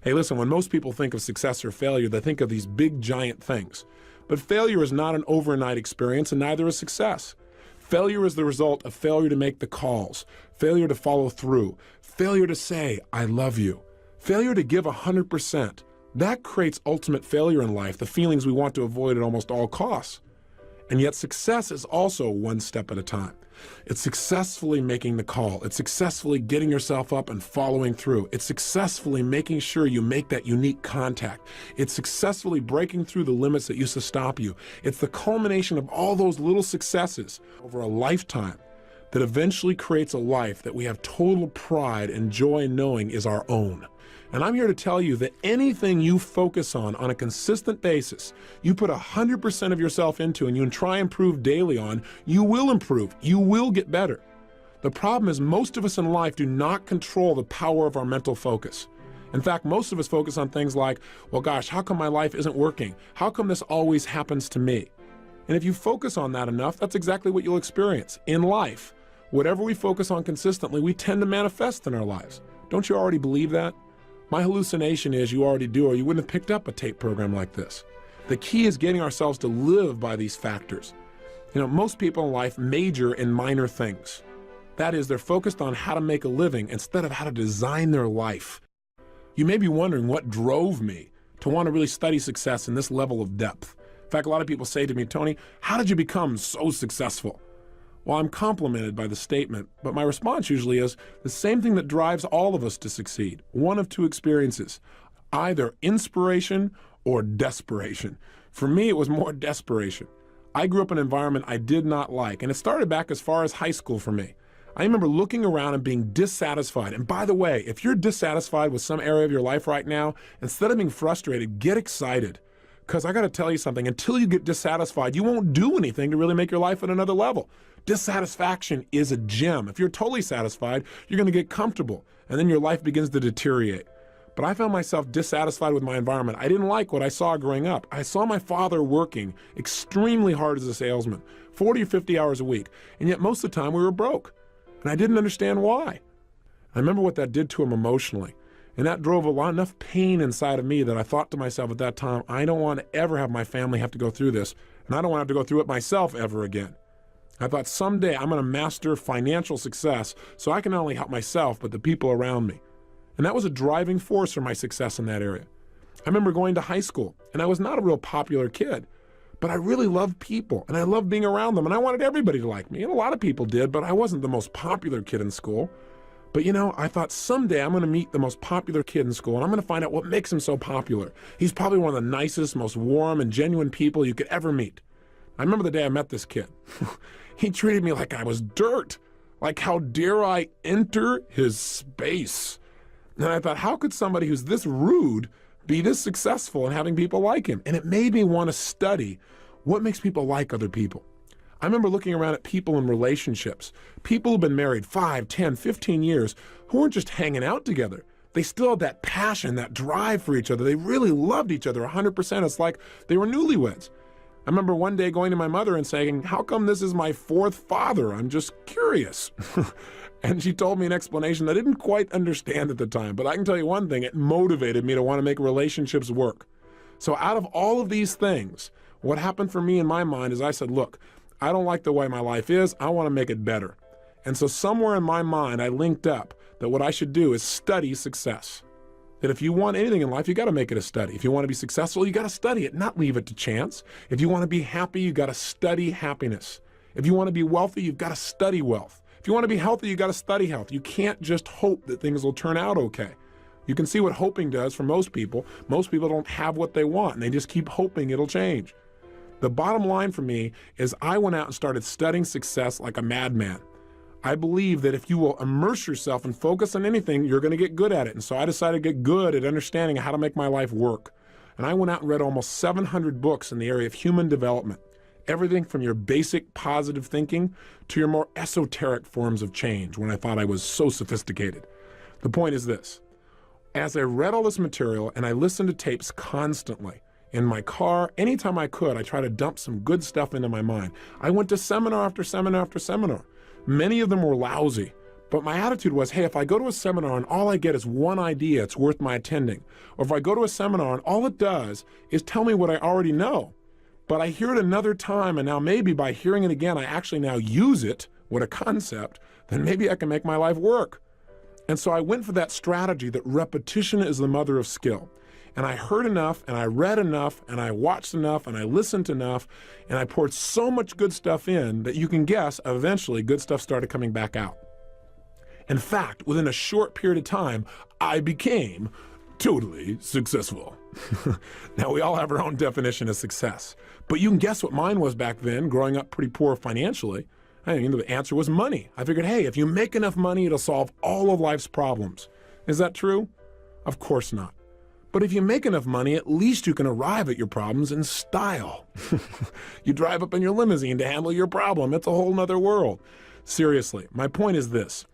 Hey, listen, when most people think of success or failure, they think of these big, giant things. But failure is not an overnight experience, and neither is success. Failure is the result of failure to make the calls, failure to follow through, failure to say, I love you, failure to give 100%. That creates ultimate failure in life, the feelings we want to avoid at almost all costs. And yet success is also one step at a time. It's successfully making the call. It's successfully getting yourself up and following through. It's successfully making sure you make that unique contact. It's successfully breaking through the limits that used to stop you. It's the culmination of all those little successes over a lifetime that eventually creates a life that we have total pride and joy in knowing is our own. And I'm here to tell you that anything you focus on a consistent basis, you put 100% of yourself into and you try and improve daily on, you will improve, you will get better. The problem is most of us in life do not control the power of our mental focus. In fact, most of us focus on things like, well, gosh, how come my life isn't working? How come this always happens to me? And if you focus on that enough, that's exactly what you'll experience in life. Whatever we focus on consistently, we tend to manifest in our lives. Don't you already believe that? My hallucination is you already do, or you wouldn't have picked up a tape program like this. The key is getting ourselves to live by these factors. You know, most people in life major in minor things. That is, they're focused on how to make a living instead of how to design their life. You may be wondering what drove me to want to really study success in this level of depth. In fact, a lot of people say to me, Tony, how did you become so successful? Well, I'm complimented by the statement, but my response usually is the same thing that drives all of us to succeed. One of two experiences, either inspiration or desperation. For me, it was more desperation. I grew up in an environment I did not like, and it started back as far as high school for me. I remember looking around and being dissatisfied. And by the way, if you're dissatisfied with some area of your life right now, instead of being frustrated, get excited. Because I got to tell you something, until you get dissatisfied, you won't do anything to really make your life at another level. Dissatisfaction is a gem. If you're totally satisfied, you're going to get comfortable, and then your life begins to deteriorate. But I found myself dissatisfied with my environment. I didn't like what I saw growing up. I saw my father working extremely hard as a salesman, 40 or 50 hours a week, and yet most of the time we were broke, and I didn't understand why. I remember what that did to him emotionally. And that drove enough pain inside of me that I thought to myself at that time, I don't want to ever have my family have to go through this, and I don't want to have to go through it myself ever again. I thought someday I'm going to master financial success so I can not only help myself, but the people around me. And that was a driving force for my success in that area. I remember going to high school, and I was not a real popular kid, but I really loved people, and I loved being around them, and I wanted everybody to like me, and a lot of people did, but I wasn't the most popular kid in school. But you know, I thought someday I'm going to meet the most popular kid in school, and I'm going to find out what makes him so popular. He's probably one of the nicest, most warm and genuine people you could ever meet. I remember the day I met this kid. He treated me like I was dirt. Like, how dare I enter his space? And I thought, how could somebody who's this rude be this successful in having people like him? And it made me want to study what makes people like other people. I remember looking around at people in relationships, people who've been married 5, 10, 15 years, who weren't just hanging out together. They still had that passion, that drive for each other. They really loved each other 100%. It's like they were newlyweds. I remember one day going to my mother and saying, how come this is my fourth father? I'm just curious. And she told me an explanation I didn't quite understand at the time, but I can tell you one thing, it motivated me to want to make relationships work. So out of all of these things, what happened for me in my mind is I said, look, I don't like the way my life is, I want to make it better. And so somewhere in my mind, I linked up that what I should do is study success. That if you want anything in life, you got to make it a study. If you want to be successful, you got to study it, not leave it to chance. If you want to be happy, you got to study happiness. If you want to be wealthy, you've got to study wealth. If you want to be healthy, you got to study health. You can't just hope that things will turn out okay. You can see what hoping does for most people. Most people don't have what they want, and they just keep hoping it'll change. The bottom line for me is I went out and started studying success like a madman. I believe that if you will immerse yourself and focus on anything, you're going to get good at it. And so I decided to get good at understanding how to make my life work. And I went out and read almost 700 books in the area of human development. Everything from your basic positive thinking to your more esoteric forms of change when I thought I was so sophisticated. The point is this. As I read all this material and I listened to tapes constantly, in my car, anytime I could, I tried to dump some good stuff into my mind. I went to seminar after seminar after seminar. Many of them were lousy, But my attitude was, hey, if I go to a seminar and all I get is one idea, it's worth my attending. Or if I go to a seminar and all it does is tell me what I already know, but I hear it another time, and now maybe by hearing it again, I actually now use it, what a concept, then maybe I can make my life work. And so I went for that strategy that repetition is the mother of skill. And I heard enough, and I read enough, and I watched enough, and I listened enough, and I poured so much good stuff in that you can guess eventually good stuff started coming back out. In fact, within a short period of time, I became totally successful. Now, we all have our own definition of success, but you can guess what mine was back then, growing up pretty poor financially. I mean, the answer was money. I figured, hey, if you make enough money, it'll solve all of life's problems. Is that true? Of course not. But if you make enough money, at least you can arrive at your problems in style. You drive up in your limousine to handle your problem. It's a whole nother world. Seriously, my point is this.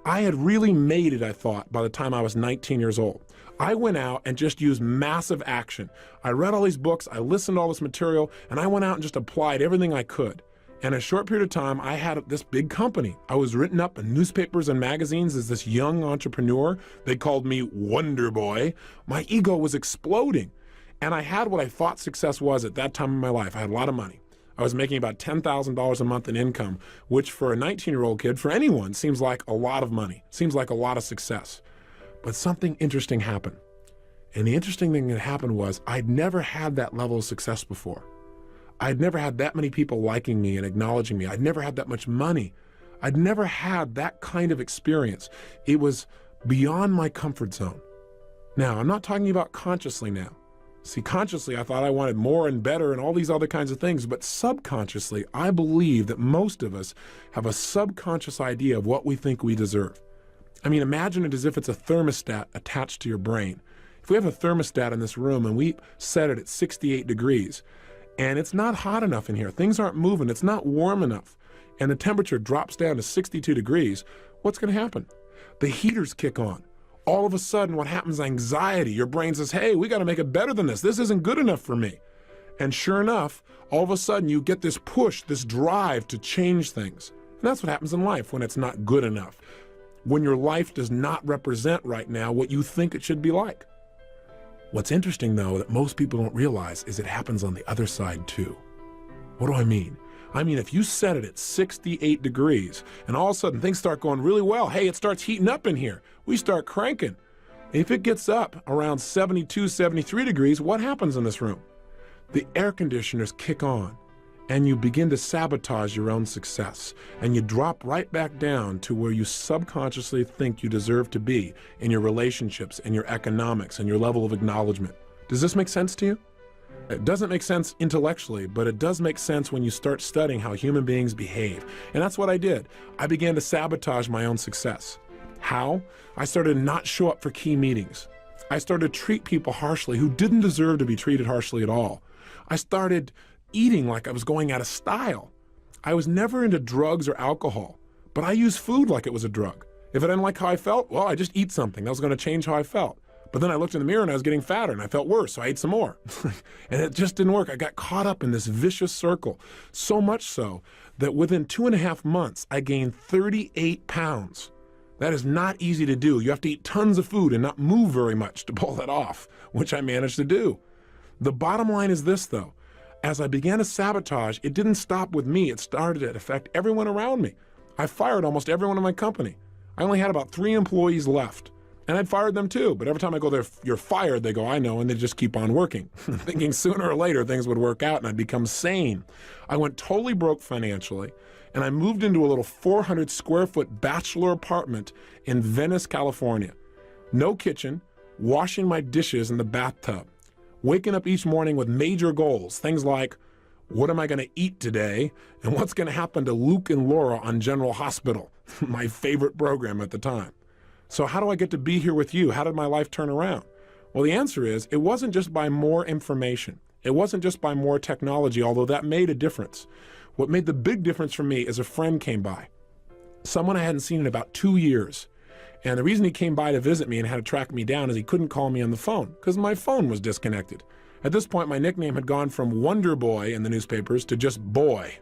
I had really made it, I thought, by the time I was 19 years old. I went out and just used massive action. I read all these books, I listened to all this material, and I went out and just applied everything I could. And in a short period of time, I had this big company. I was written up in newspapers and magazines as this young entrepreneur. They called me Wonder Boy. My ego was exploding. And I had what I thought success was at that time in my life. I had a lot of money. I was making about $10,000 a month in income, which for a 19-year-old kid, for anyone, seems like a lot of money, seems like a lot of success. But something interesting happened. And the interesting thing that happened was I'd never had that level of success before. I'd never had that many people liking me and acknowledging me. I'd never had that much money. I'd never had that kind of experience. It was beyond my comfort zone. Now, I'm not talking about consciously now. See, consciously, I thought I wanted more and better and all these other kinds of things, but subconsciously, I believe that most of us have a subconscious idea of what we think we deserve. I mean, imagine it as if it's a thermostat attached to your brain. If we have a thermostat in this room and we set it at 68 degrees, and it's not hot enough in here, things aren't moving, it's not warm enough, and the temperature drops down to 62 degrees, what's going to happen? The heaters kick on. All of a sudden, what happens? Anxiety. Your brain says, hey, we got to make it better than this. This isn't good enough for me. And sure enough, all of a sudden, you get this push, this drive to change things. And that's what happens in life when it's not good enough. When your life does not represent right now what you think it should be like. What's interesting, though, that most people don't realize is it happens on the other side, too. What do I mean? I mean, if you set it at 68 degrees and all of a sudden things start going really well, hey, it starts heating up in here. We start cranking. If it gets up around 72, 73 degrees, what happens in this room? The air conditioners kick on and you begin to sabotage your own success and you drop right back down to where you subconsciously think you deserve to be in your relationships and your economics and your level of acknowledgement. Does this make sense to you? It doesn't make sense intellectually, but it does make sense when you start studying how human beings behave. And that's what I did. I began to sabotage my own success. How? I started to not show up for key meetings. I started to treat people harshly who didn't deserve to be treated harshly at all. I started eating like I was going out of style. I was never into drugs or alcohol, but I used food like it was a drug. If I didn't like how I felt, well, I just eat something. That was going to change how I felt. But then I looked in the mirror and I was getting fatter and I felt worse, so I ate some more. And it just didn't work. I got caught up in this vicious circle, so much so that within 2.5 months, I gained 38 pounds. That is not easy to do. You have to eat tons of food and not move very much to pull that off, which I managed to do. The bottom line is this, though. As I began to sabotage, it didn't stop with me. It started to affect everyone around me. I fired almost everyone in my company. I only had about 3 employees left. And I'd fired them too, but every time I go there, you're fired, they go, I know, and they just keep on working, thinking sooner or later things would work out and I'd become sane. I went totally broke financially, and I moved into a little 400 square foot bachelor apartment in Venice, California. No kitchen, washing my dishes in the bathtub, waking up each morning with major goals, things like, what am I going to eat today, and what's going to happen to Luke and Laura on General Hospital, my favorite program at the time. So how do I get to be here with you? How did my life turn around? Well, the answer is it wasn't just by more information. It wasn't just by more technology, although that made a difference. What made the big difference for me is a friend came by, someone I hadn't seen in about 2 years. And the reason he came by to visit me and had to track me down is he couldn't call me on the phone because my phone was disconnected. At this point, my nickname had gone from Wonder Boy in the newspapers to just Boy.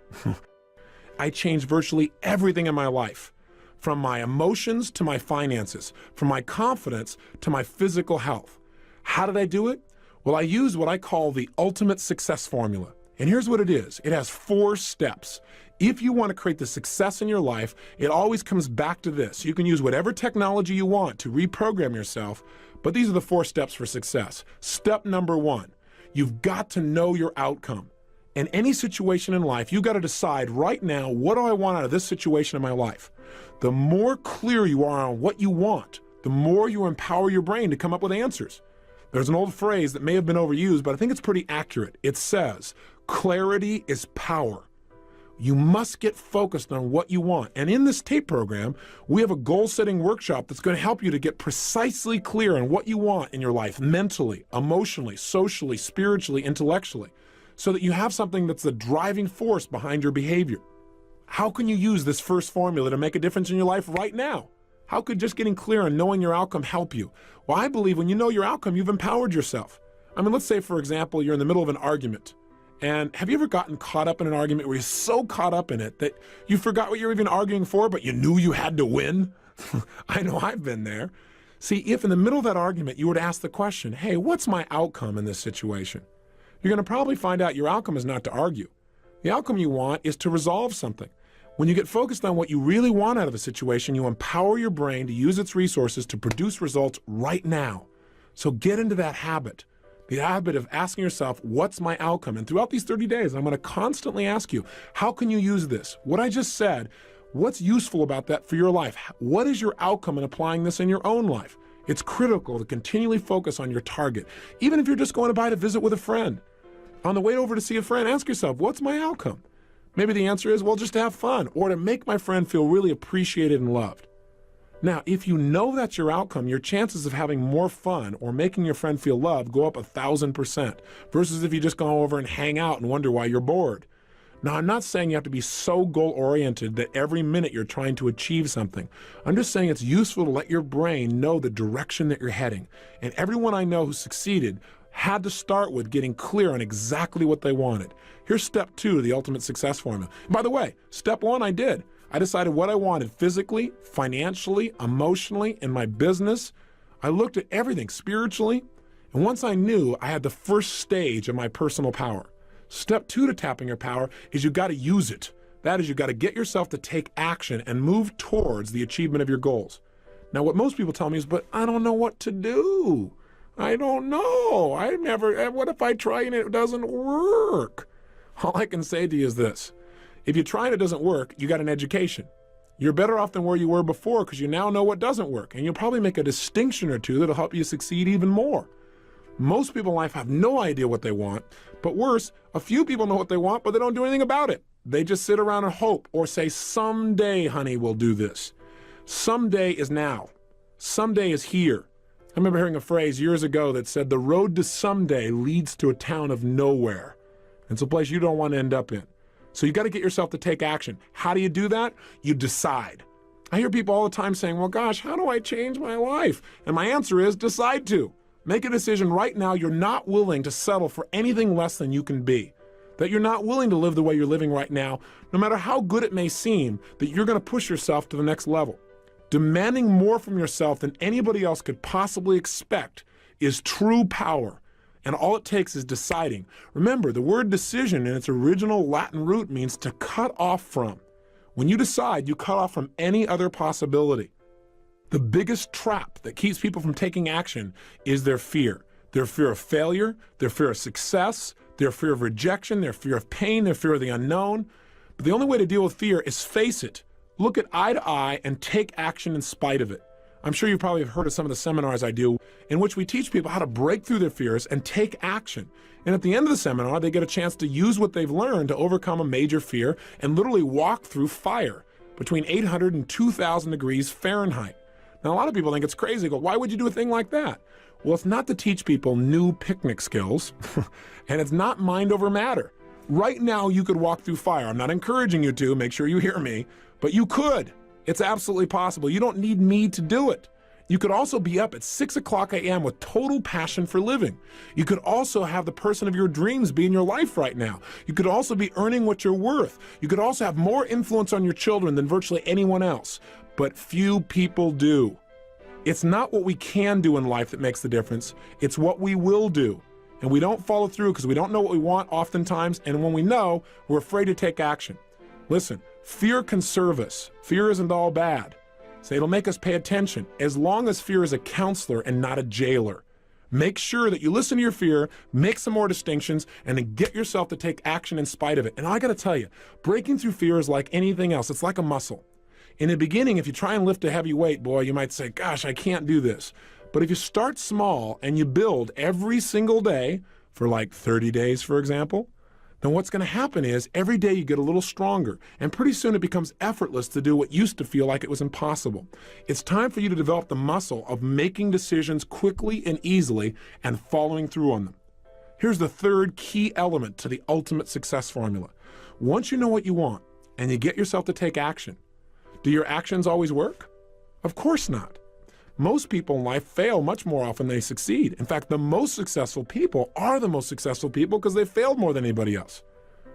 I changed virtually everything in my life. from my emotions to my finances, from my confidence to my physical health. How did I do it? Well, I use what I call the ultimate success formula. And here's what it is. It has 4 steps. If you want to create the success in your life, it always comes back to this. You can use whatever technology you want to reprogram yourself, but these are the 4 steps for success. Step number 1, you've got to know your outcome. In any situation in life, you've got to decide right now, what do I want out of this situation in my life? The more clear you are on what you want, the more you empower your brain to come up with answers. There's an old phrase that may have been overused, but I think it's pretty accurate. It says, clarity is power. You must get focused on what you want. And in this tape program, we have a goal-setting workshop that's going to help you to get precisely clear on what you want in your life, mentally, emotionally, socially, spiritually, intellectually, so that you have something that's the driving force behind your behavior. How can you use this first formula to make a difference in your life right now? How could just getting clear on knowing your outcome help you? Well, I believe when you know your outcome, you've empowered yourself. I mean, let's say, for example, you're in the middle of an argument. And have you ever gotten caught up in an argument where you're so caught up in it that you forgot what you're even arguing for, but you knew you had to win? I know I've been there. See, if in the middle of that argument you were to ask the question, hey, what's my outcome in this situation? You're going to probably find out your outcome is not to argue. The outcome you want is to resolve something. When you get focused on what you really want out of a situation, you empower your brain to use its resources to produce results right now. So get into that habit. The habit of asking yourself, what's my outcome? And throughout these 30 days, I'm going to constantly ask you, how can you use this? What I just said, what's useful about that for your life? What is your outcome in applying this in your own life? It's critical to continually focus on your target, even if you're just going to buy to visit with a friend. On the way over to see a friend, ask yourself, what's my outcome? Maybe the answer is, well, just to have fun, or to make my friend feel really appreciated and loved. Now, if you know that's your outcome, your chances of having more fun or making your friend feel loved go up 1,000%, versus if you just go over and hang out and wonder why you're bored. Now, I'm not saying you have to be so goal-oriented that every minute you're trying to achieve something. I'm just saying it's useful to let your brain know the direction that you're heading. And everyone I know who succeeded had to start with getting clear on exactly what they wanted. Here's step 2 of the ultimate success formula. And by the way, step 1 I did. I decided what I wanted physically, financially, emotionally, in my business. I looked at everything spiritually. And once I knew, I had the first stage of my personal power. Step 2 to tapping your power is you got to use it. That is, you got to get yourself to take action and move towards the achievement of your goals. Now, what most people tell me is, but I don't know what to do. I don't know. What if I try and it doesn't work? All I can say to you is this. If you try and it doesn't work, you got an education. You're better off than where you were before because you now know what doesn't work. And you'll probably make a distinction or two that'll help you succeed even more. Most people in life have no idea what they want, but worse, a few people know what they want, but they don't do anything about it. They just sit around and hope or say, someday, honey, we'll do this. Someday is now. Someday is here. I remember hearing a phrase years ago that said, the road to someday leads to a town of nowhere. It's a place you don't want to end up in. So you got to get yourself to take action. How do you do that? You decide. I hear people all the time saying, well, gosh, how do I change my life? And my answer is decide to. Make a decision right now you're not willing to settle for anything less than you can be. That you're not willing to live the way you're living right now, no matter how good it may seem, that you're going to push yourself to the next level. Demanding more from yourself than anybody else could possibly expect is true power. And all it takes is deciding. Remember, the word decision in its original Latin root means to cut off from. When you decide, you cut off from any other possibility. The biggest trap that keeps people from taking action is their fear. Their fear of failure, their fear of success, their fear of rejection, their fear of pain, their fear of the unknown. But the only way to deal with fear is face it. Look it eye to eye and take action in spite of it. I'm sure you probably have heard of some of the seminars I do in which we teach people how to break through their fears and take action. And at the end of the seminar, they get a chance to use what they've learned to overcome a major fear and literally walk through fire between 800 and 2,000 degrees Fahrenheit. Now, a lot of people think it's crazy. They go, why would you do a thing like that? Well, it's not to teach people new picnic skills, and it's not mind over matter. Right now, you could walk through fire. I'm not encouraging you to, make sure you hear me, but you could. It's absolutely possible. You don't need me to do it. You could also be up at 6 o'clock a.m. with total passion for living. You could also have the person of your dreams be in your life right now. You could also be earning what you're worth. You could also have more influence on your children than virtually anyone else. but few people do. It's not what we can do in life that makes the difference. It's what we will do. And we don't follow through because we don't know what we want oftentimes, and when we know, we're afraid to take action. Listen, fear can serve us. Fear isn't all bad. So it'll make us pay attention, as long as fear is a counselor and not a jailer. Make sure that you listen to your fear, make some more distinctions, and then get yourself to take action in spite of it. And I gotta tell you, breaking through fear is like anything else. It's like a muscle. In the beginning, if you try and lift a heavy weight, boy, you might say, gosh, I can't do this. But if you start small and you build every single day for like 30 days, for example, then what's going to happen is every day you get a little stronger, and pretty soon it becomes effortless to do what used to feel like it was impossible. It's time for you to develop the muscle of making decisions quickly and easily and following through on them. Here's the third key element to the ultimate success formula. Once you know what you want and you get yourself to take action, do your actions always work? Of course not. Most people in life fail much more often than they succeed. In fact, the most successful people are the most successful people because they failed more than anybody else.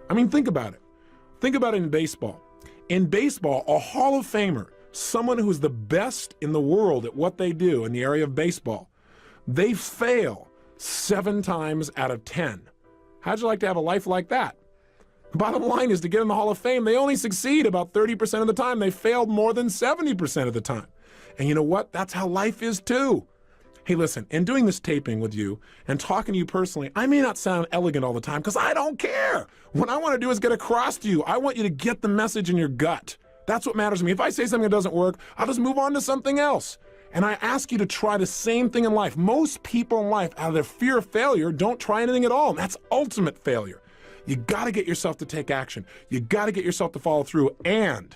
I mean, think about it. Think about it in baseball. In baseball, a Hall of Famer, someone who's the best in the world at what they do in the area of baseball, they fail 7 times out of 10. How'd you like to have a life like that? The bottom line is, to get in the Hall of Fame, they only succeed about 30% of the time. They failed more than 70% of the time. And you know what? That's how life is too. Hey, listen, in doing this taping with you and talking to you personally, I may not sound elegant all the time because I don't care. What I want to do is get across to you. I want you to get the message in your gut. That's what matters to me. If I say something that doesn't work, I'll just move on to something else. And I ask you to try the same thing in life. Most people in life, out of their fear of failure, don't try anything at all. And that's ultimate failure. You got to get yourself to take action. You got to get yourself to follow through, and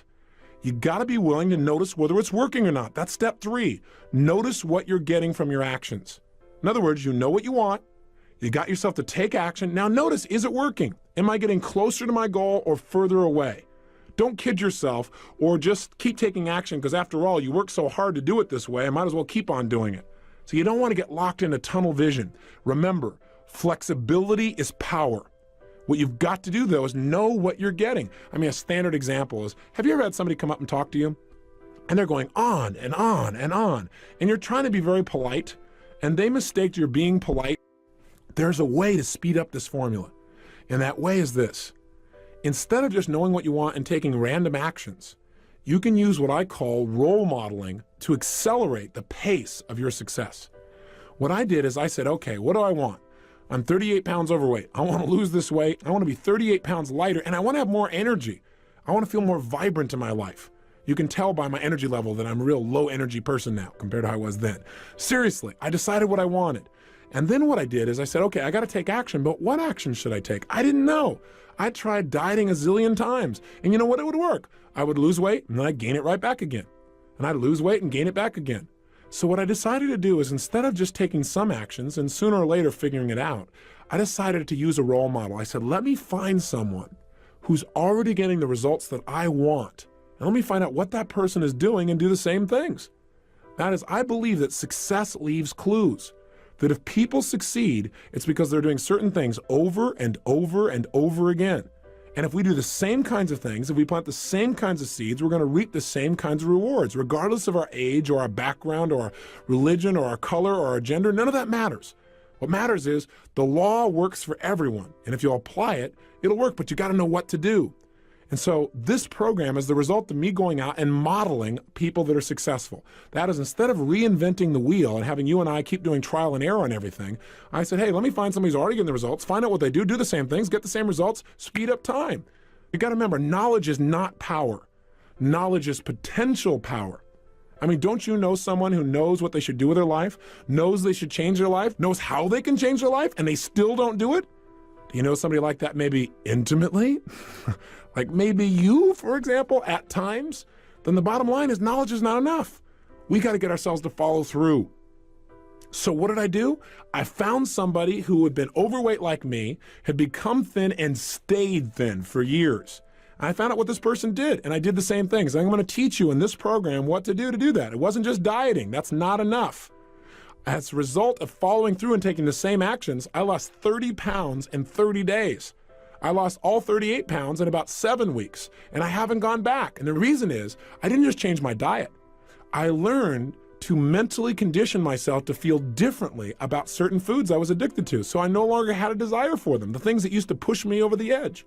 you got to be willing to notice whether it's working or not. That's step 3. Notice what you're getting from your actions. In other words, you know what you want. You got yourself to take action. Now notice, is it working? Am I getting closer to my goal or further away? Don't kid yourself or just keep taking action because, after all, you work so hard to do it this way, I might as well keep on doing it. So you don't want to get locked into tunnel vision. Remember, flexibility is power. What you've got to do, though, is know what you're getting. I mean, a standard example is, have you ever had somebody come up and talk to you? And they're going on and on and on. And you're trying to be very polite, and they mistake you're being polite. There's a way to speed up this formula. And that way is this. Instead of just knowing what you want and taking random actions, you can use what I call role modeling to accelerate the pace of your success. What I did is I said, okay, what do I want? I'm 38 pounds overweight. I want to lose this weight. I want to be 38 pounds lighter, and I want to have more energy. I want to feel more vibrant in my life. You can tell by my energy level that I'm a real low energy person now compared to how I was then. Seriously, I decided what I wanted. And then what I did is I said, okay, I got to take action, but what action should I take? I didn't know. I tried dieting a zillion times, and you know what? It would work. I would lose weight, and then I'd gain it right back again. And I'd lose weight and gain it back again. So what I decided to do is, instead of just taking some actions and sooner or later figuring it out, I decided to use a role model. I said, let me find someone who's already getting the results that I want. And let me find out what that person is doing and do the same things. That is, I believe that success leaves clues. That if people succeed, it's because they're doing certain things over and over and over again. And if we do the same kinds of things, if we plant the same kinds of seeds, we're going to reap the same kinds of rewards, regardless of our age or our background or our religion or our color or our gender. None of that matters. What matters is the law works for everyone. And if you apply it, it'll work, but you got to know what to do. And so this program is the result of me going out and modeling people that are successful. That is, instead of reinventing the wheel and having you and I keep doing trial and error on everything, I said, hey, let me find somebody who's already getting the results, find out what they do the same things, get the same results, speed up time. You got to remember, knowledge is not power. Knowledge is potential power. I mean, don't you know someone who knows what they should do with their life, knows they should change their life, knows how they can change their life, and they still don't do it? Do you know somebody like that maybe intimately? Like maybe you, for example, at times? Then the bottom line is knowledge is not enough. We got to get ourselves to follow through. So what did I do? I found somebody who had been overweight like me, had become thin and stayed thin for years. I found out what this person did, and I did the same things. I'm going to teach you in this program what to do that. It wasn't just dieting. That's not enough. As a result of following through and taking the same actions, I lost 30 pounds in 30 days. I lost all 38 pounds in about 7 weeks, and I haven't gone back. And the reason is I didn't just change my diet. I learned to mentally condition myself to feel differently about certain foods I was addicted to, so I no longer had a desire for them, the things that used to push me over the edge.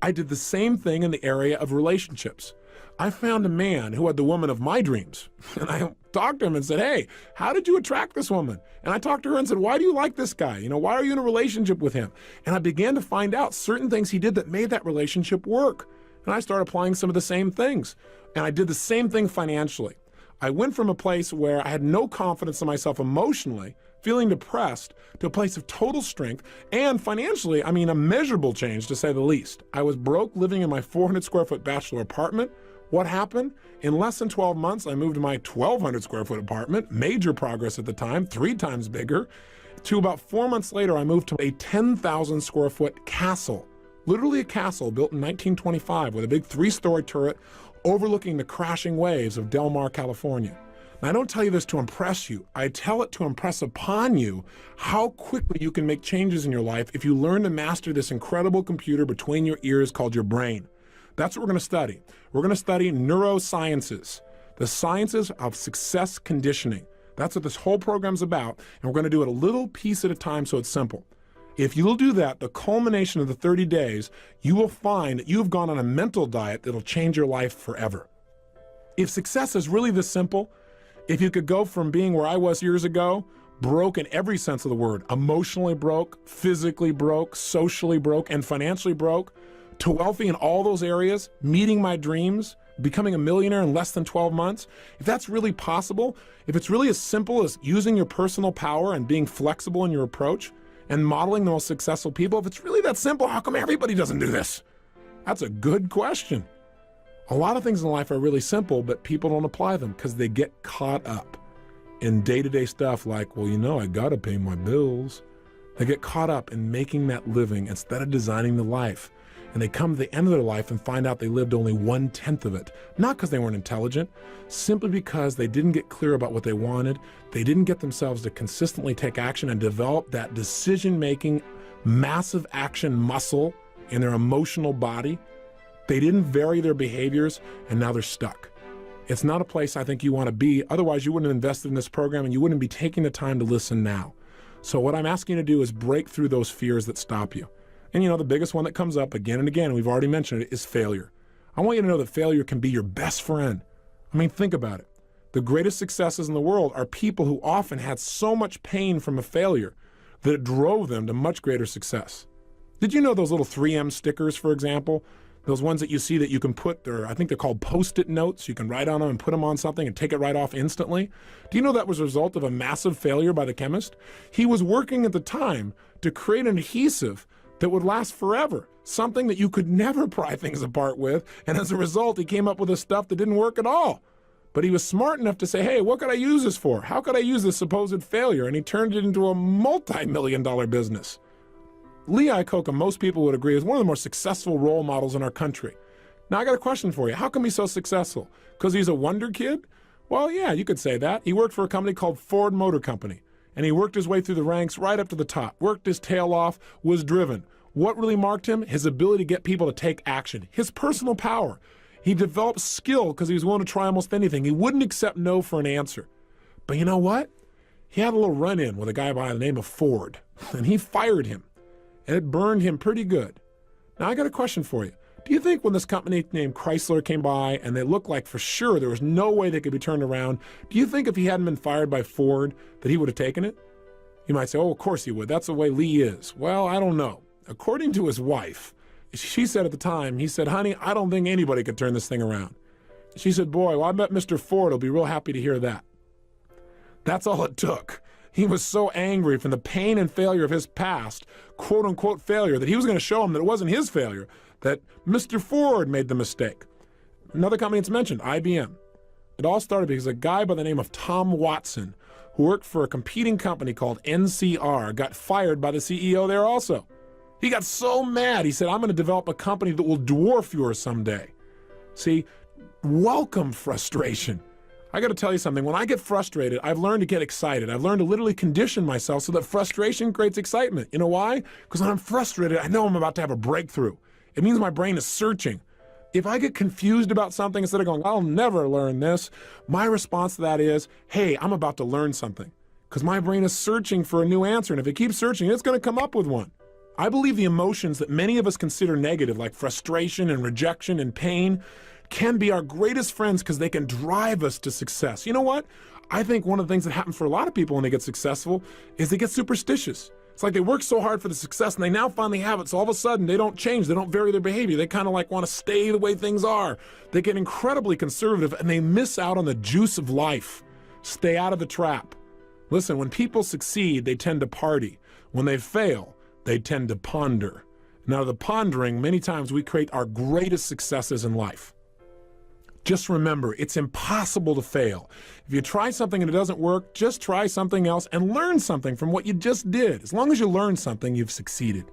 I did the same thing in the area of relationships. I found a man who had the woman of my dreams, and I talked to him and said, hey, how did you attract this woman? And I talked to her and said, why do you like this guy? Why are you in a relationship with him? And I began to find out certain things he did that made that relationship work. And I started applying some of the same things. And I did the same thing financially. I went from a place where I had no confidence in myself emotionally, feeling depressed, to a place of total strength, and financially, a measurable change to say the least. I was broke, living in my 400 square foot bachelor apartment. What happened? In less than 12 months, I moved to my 1,200 square foot apartment, major progress at the time, 3 times bigger, to about 4 months later, I moved to a 10,000 square foot castle, literally a castle built in 1925 with a big 3-story turret overlooking the crashing waves of Del Mar, California. And I don't tell you this to impress you. I tell it to impress upon you how quickly you can make changes in your life if you learn to master this incredible computer between your ears called your brain. That's what we're going to study. We're going to study neurosciences, the sciences of success conditioning. That's what this whole program's about, and we're going to do it a little piece at a time so it's simple. If you'll do that, the culmination of the 30 days, you will find that you've gone on a mental diet that'll change your life forever. If success is really this simple, if you could go from being where I was years ago, broke in every sense of the word, emotionally broke, physically broke, socially broke, and financially broke, to wealthy in all those areas, meeting my dreams, becoming a millionaire in less than 12 months, if that's really possible, if it's really as simple as using your personal power and being flexible in your approach and modeling the most successful people, if it's really that simple, how come everybody doesn't do this? That's a good question. A lot of things in life are really simple, but people don't apply them because they get caught up in day-to-day stuff like, well, I gotta pay my bills. They get caught up in making that living instead of designing the life. And they come to the end of their life and find out they lived only 1/10 of it. Not because they weren't intelligent, simply because they didn't get clear about what they wanted. They didn't get themselves to consistently take action and develop that decision-making, massive action muscle in their emotional body. They didn't vary their behaviors, and now they're stuck. It's not a place I think you want to be. Otherwise, you wouldn't have invested in this program, and you wouldn't be taking the time to listen now. So what I'm asking you to do is break through those fears that stop you. And the biggest one that comes up again and again, we've already mentioned it, is failure. I want you to know that failure can be your best friend. Think about it. The greatest successes in the world are people who often had so much pain from a failure that it drove them to much greater success. Did you know those little 3M stickers, for example? Those ones that you see that you can put, I think they're called Post-it notes. You can write on them and put them on something and take it right off instantly. Do you know that was a result of a massive failure by the chemist? He was working at the time to create an adhesive that would last forever, something that you could never pry things apart with, and as a result, he came up with this stuff that didn't work at all. But he was smart enough to say, hey, what could I use this for? How could I use this supposed failure? And he turned it into a multi-million-dollar business. Lee Iacocca, most people would agree, is one of the more successful role models in our country. Now, I got a question for you. How come he's so successful? Because he's a wonder kid? Well, yeah, you could say that. He worked for a company called Ford Motor Company, and he worked his way through the ranks right up to the top, worked his tail off, was driven. What really marked him? His ability to get people to take action, his personal power. He developed skill because he was willing to try almost anything. He wouldn't accept no for an answer. But you know what? He had a little run-in with a guy by the name of Ford, and he fired him. And it burned him pretty good. Now, I got a question for you. Do you think when this company named Chrysler came by and they looked like for sure there was no way they could be turned around, do you think if he hadn't been fired by Ford that he would have taken it? You might say, oh, of course he would. That's the way Lee is. Well, I don't know. According to his wife, she said at the time, he said, honey, I don't think anybody could turn this thing around. She said, boy, well, I bet Mr. Ford will be real happy to hear that. That's all it took. He was so angry from the pain and failure of his past, quote unquote failure, that he was going to show him that it wasn't his failure, that Mr. Ford made the mistake. Another company that's mentioned, IBM. It all started because a guy by the name of Tom Watson, who worked for a competing company called NCR, got fired by the CEO there also. He got so mad, he said, I'm going to develop a company that will dwarf yours someday. See, welcome frustration. I got to tell you something. When I get frustrated, I've learned to get excited. I've learned to literally condition myself so that frustration creates excitement. You know why? Because when I'm frustrated, I know I'm about to have a breakthrough. It means my brain is searching. If I get confused about something, instead of going, I'll never learn this, my response to that is, hey, I'm about to learn something. Because my brain is searching for a new answer. And if it keeps searching, it's going to come up with one. I believe the emotions that many of us consider negative, like frustration and rejection and pain, can be our greatest friends because they can drive us to success. You know what? I think one of the things that happens for a lot of people when they get successful is they get superstitious. It's like they work so hard for the success and they now finally have it. So all of a sudden they don't change. They don't vary their behavior. They kind of like want to stay the way things are. They get incredibly conservative and they miss out on the juice of life. Stay out of the trap. Listen, when people succeed, they tend to party. When they fail, they tend to ponder. Now, the pondering, many times we create our greatest successes in life. Just remember, it's impossible to fail. If you try something and it doesn't work, just try something else and learn something from what you just did. As long as you learn something, you've succeeded.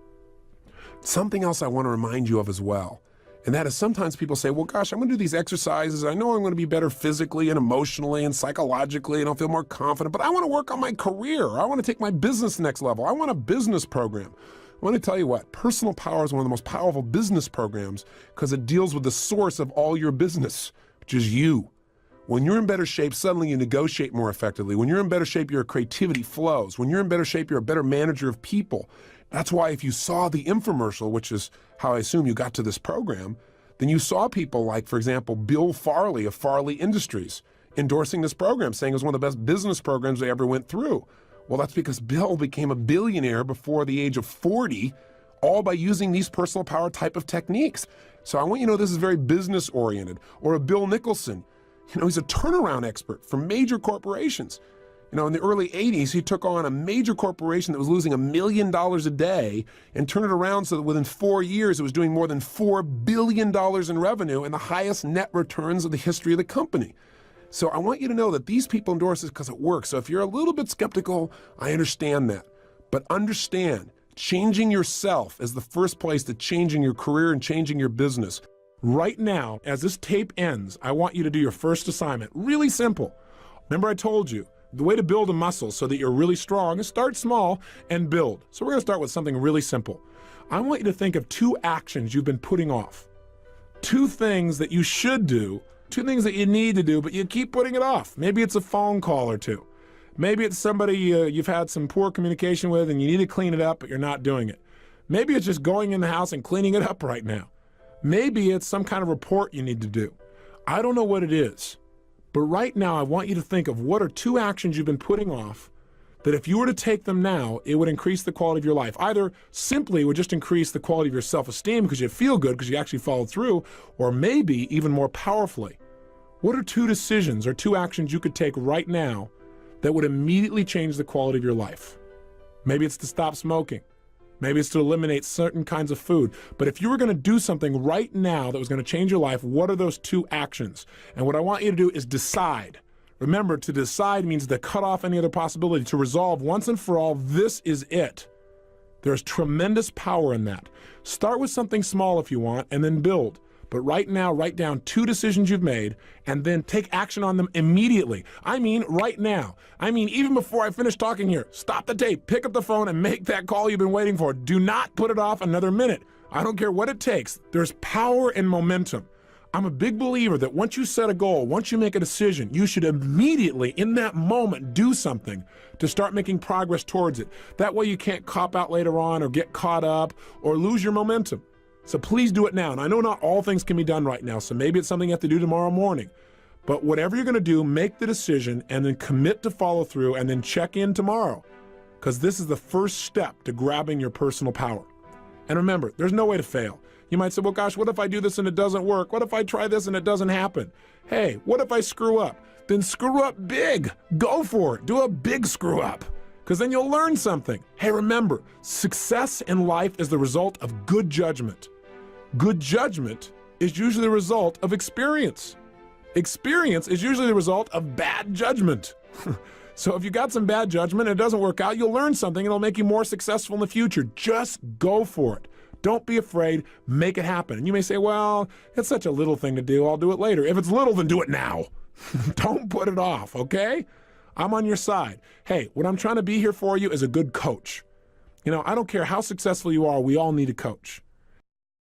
Something else I want to remind you of as well, and that is sometimes people say, well, gosh, I'm going to do these exercises. I know I'm going to be better physically and emotionally and psychologically, and I'll feel more confident, but I want to work on my career. I want to take my business next level. I want a business program. I want to tell you what, Personal Power is one of the most powerful business programs because it deals with the source of all your business, which is you. When you're in better shape, suddenly you negotiate more effectively. When you're in better shape, your creativity flows. When you're in better shape, you're a better manager of people. That's why if you saw the infomercial, which is how I assume you got to this program, then you saw people like, for example, Bill Farley of Farley Industries endorsing this program, saying it was one of the best business programs they ever went through. Well, that's because Bill became a billionaire before the age of 40, all by using these personal power type of techniques. So I want you to know this is very business oriented. Or a Bill Nicholson, he's a turnaround expert for major corporations. In the early 80s, he took on a major corporation that was losing $1 million a day and turned it around so that within 4 years, it was doing more than $4 billion in revenue and the highest net returns of the history of the company. So I want you to know that these people endorse this because it works. So if you're a little bit skeptical, I understand that. But understand, changing yourself is the first place to changing your career and changing your business. Right now, as this tape ends, I want you to do your first assignment. Really simple. Remember I told you, the way to build a muscle so that you're really strong is start small and build. So we're going to start with something really simple. I want you to think of 2 actions you've been putting off. 2 things that you should do, 2 things that you need to do, but you keep putting it off. Maybe it's a phone call or 2. Maybe it's somebody you've had some poor communication with and you need to clean it up, but you're not doing it. Maybe it's just going in the house and cleaning it up right now. Maybe it's some kind of report you need to do. I don't know what it is. But right now, I want you to think of what are 2 actions you've been putting off that if you were to take them now, it would increase the quality of your life. Either simply would just increase the quality of your self-esteem because you feel good because you actually followed through, or maybe even more powerfully, what are 2 decisions or 2 actions you could take right now that would immediately change the quality of your life? Maybe it's to stop smoking. Maybe it's to eliminate certain kinds of food. But if you were going to do something right now that was going to change your life, what are those 2 actions? And what I want you to do is decide. Remember, to decide means to cut off any other possibility, to resolve once and for all, this is it. There's tremendous power in that. Start with something small if you want, and then build. But right now, write down 2 decisions you've made and then take action on them immediately. I mean, right now. I mean, even before I finish talking here, stop the tape, pick up the phone and make that call you've been waiting for. Do not put it off another minute. I don't care what it takes. There's power in momentum. I'm a big believer that once you set a goal, once you make a decision, you should immediately, in that moment, do something to start making progress towards it. That way you can't cop out later on or get caught up or lose your momentum. So please do it now. And I know not all things can be done right now, so maybe it's something you have to do tomorrow morning. But whatever you're going to do, make the decision and then commit to follow through and then check in tomorrow, because this is the first step to grabbing your personal power. And remember, there's no way to fail. You might say, well, gosh, what if I do this and it doesn't work? What if I try this and it doesn't happen? Hey, what if I screw up? Then screw up big. Go for it. Do a big screw up, because then you'll learn something. Hey, remember, success in life is the result of good judgment. Good judgment is usually the result of experience. Experience is usually the result of bad judgment. So if you got some bad judgment and it doesn't work out, you'll learn something and it'll make you more successful in the future. Just go for it. Don't be afraid. Make it happen. And you may say, well, it's such a little thing to do. I'll do it later. If it's little, then do it now. Don't put it off, okay? I'm on your side. Hey, what I'm trying to be here for you is a good coach. You know, I don't care how successful you are. We all need a coach.